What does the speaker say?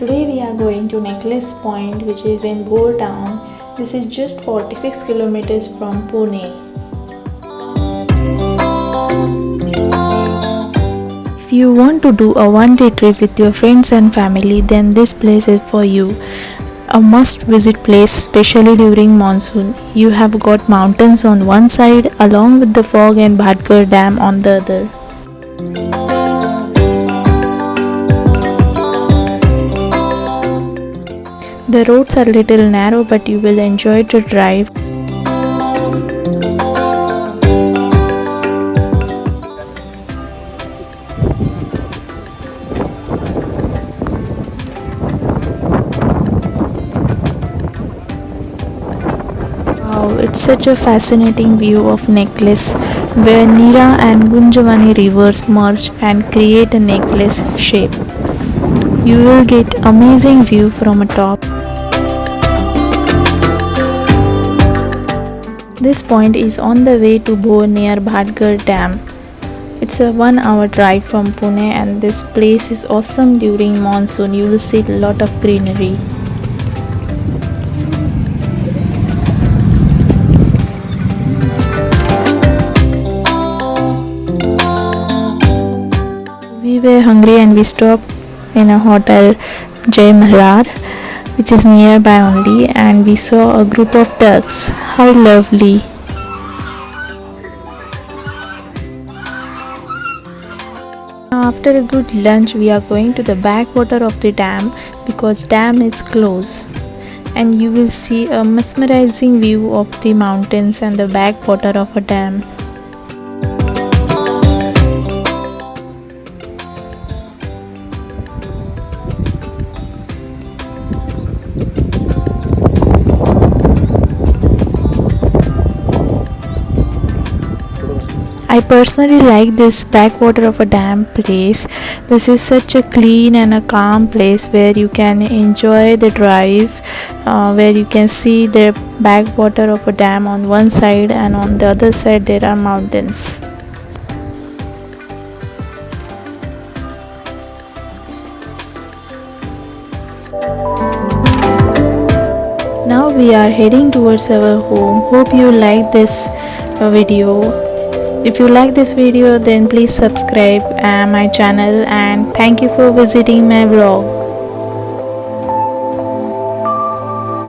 Today we are going to Necklace Point, which is in Bhor town. This is just 46 kilometers from Pune. If you want to do a one-day trip with your friends and family, then this place is for you. A must-visit place, especially during monsoon. You have got mountains on one side along with the fog and Bhatghar Dam on the other. The roads are little narrow, but you will enjoy the drive. Wow, it's such a fascinating view of Necklace, where Nira and Gunjavani rivers merge and create a necklace shape. You will get amazing view from a top. This point is on the way to Bhor near Bhatghar Dam. It's a 1-hour drive from Pune, and this place is awesome during monsoon. You will see a lot of greenery. We were hungry and we stopped in a hotel, Zayed, which is nearby only, and we saw a group of ducks. How lovely! Now after a good lunch, we are going to the backwater of the dam because dam is closed, and you will see a mesmerizing view of the mountains and the backwater of a dam. I personally like this backwater of a dam place. This is such a clean and a calm place where you can enjoy the drive, where you can see the backwater of a dam on one side, and on the other side there are mountains. Now we are heading towards our home. Hope you like this video. If you like this video, then please subscribe my channel, and thank you for visiting my vlog.